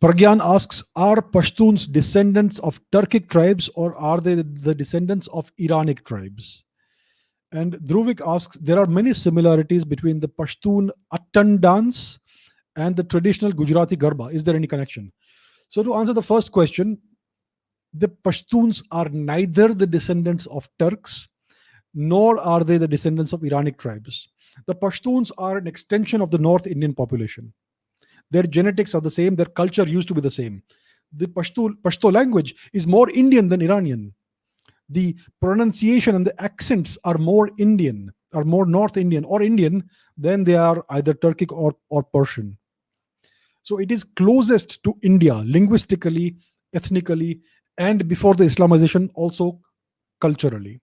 Pragyan asks, are Pashtuns descendants of Turkic tribes or are they the descendants of Iranic tribes? And Dhruvik asks, there are many similarities between the Pashtun Attan dance and the traditional Gujarati Garba. Is there any connection? So, to answer the first question, the Pashtuns are neither the descendants of Turks nor are they the descendants of Iranic tribes. The Pashtuns are an extension of the North Indian population. Their genetics are the same, their culture used to be the same. The Pashto language is more Indian than Iranian. The pronunciation and the accents are more Indian, are more North Indian or Indian than they are either Turkic or Persian. So it is closest to India linguistically, ethnically, and before the Islamization, also culturally.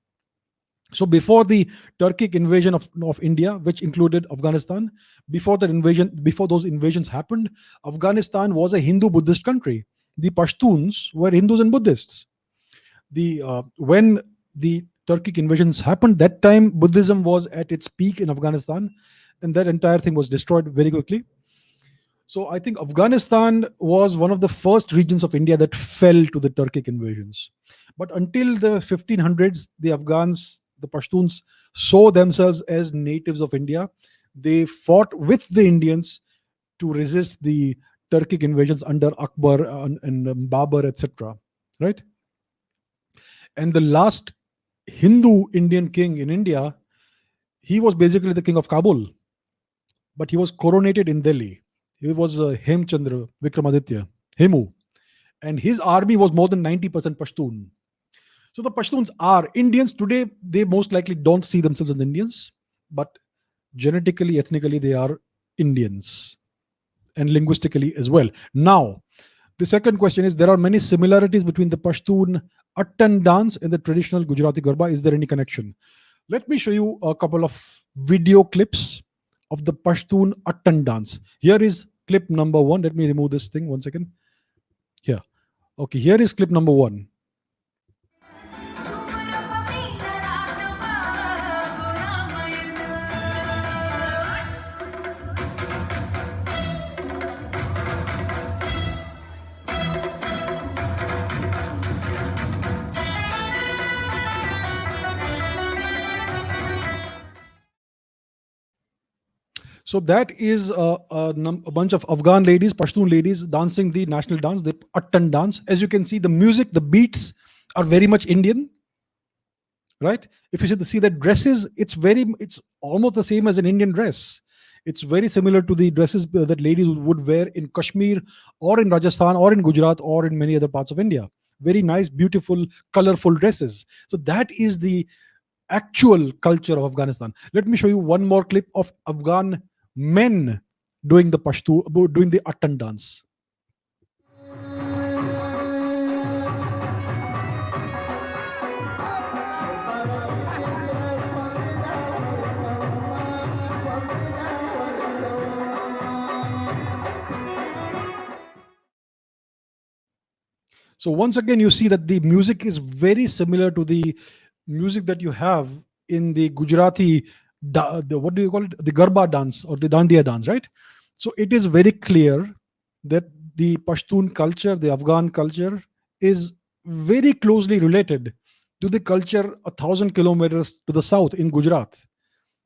So before the Turkic invasion of India, which included Afghanistan, before those invasions happened, Afghanistan was a Hindu Buddhist country. The Pashtuns were Hindus and Buddhists. The When the Turkic invasions happened, that time Buddhism was at its peak in Afghanistan, and that entire thing was destroyed very quickly. So I think Afghanistan was one of the first regions of India that fell to the Turkic invasions. But until the 1500s, the Afghans, the Pashtuns, saw themselves as natives of India. They fought with the Indians to resist the Turkic invasions under Akbar and Babur, etc. Right? And the last Hindu Indian king in India, he was basically the king of Kabul, but he was coronated in Delhi. He was Hemchandra Vikramaditya, Hemu, and his army was more than 90% Pashtun. So the Pashtuns are Indians today. They most likely don't see themselves as Indians, but genetically, ethnically, they are Indians, and linguistically as well. Now, the second question is, there are many similarities between the Pashtun Attan dance and the traditional Gujarati Garba. Is there any connection? Let me show you a couple of video clips of the Pashtun Attan dance. Here is clip number one. Let me remove this thing 1 second. Here. Okay, here is clip number one. So that is a bunch of Afghan ladies, Pashtun ladies, dancing the national dance, the Attan dance. As you can see, the music, the beats are very much Indian, right? If you see the dresses, it's almost the same as an Indian dress. It's very similar to the dresses that ladies would wear in Kashmir or in Rajasthan or in Gujarat or in many other parts of India. Very nice, beautiful, colorful dresses. So that is the actual culture of Afghanistan. Let me show you one more clip of Afghan men doing the doing the Attan dance. So once again, you see that the music is very similar to the music that you have in the Gujarati, what do you call it? The Garba dance or the Dandiya dance, right? So it is very clear that the Pashtun culture, the Afghan culture, is very closely related to the culture 1,000 kilometers to the south in Gujarat.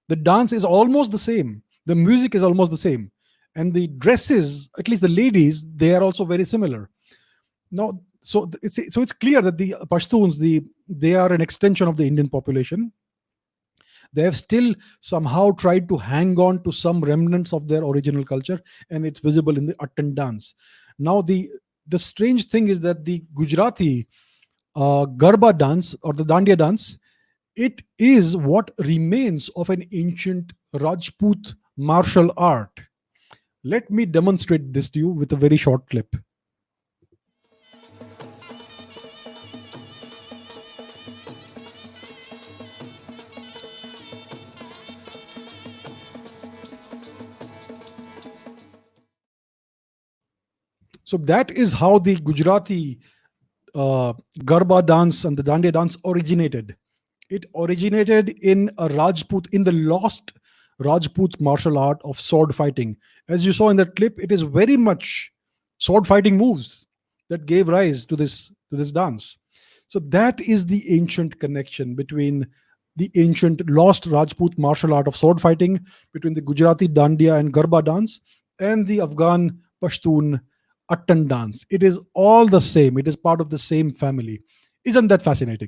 The dance is almost the same. The music is almost the same. And the dresses, at least the ladies, they are also very similar. Now, it's clear that the Pashtuns, they are an extension of the Indian population. They have still somehow tried to hang on to some remnants of their original culture, and it's visible in the Attan dance. Now, the strange thing is that the Gujarati Garba dance or the Dandiya dance, it is what remains of an ancient Rajput martial art. Let me demonstrate this to you with a very short clip. So that is how the Gujarati Garba dance and the Dandiya dance originated. It originated in the lost Rajput martial art of sword fighting. As you saw in that clip, it is very much sword fighting moves that gave rise to this dance. So that is the ancient connection between the ancient lost Rajput martial art of sword fighting, between the Gujarati Dandiya and Garba dance, and the Afghan Pashtun Attan dance. It is all the same. It is part of the same family. Isn't that fascinating?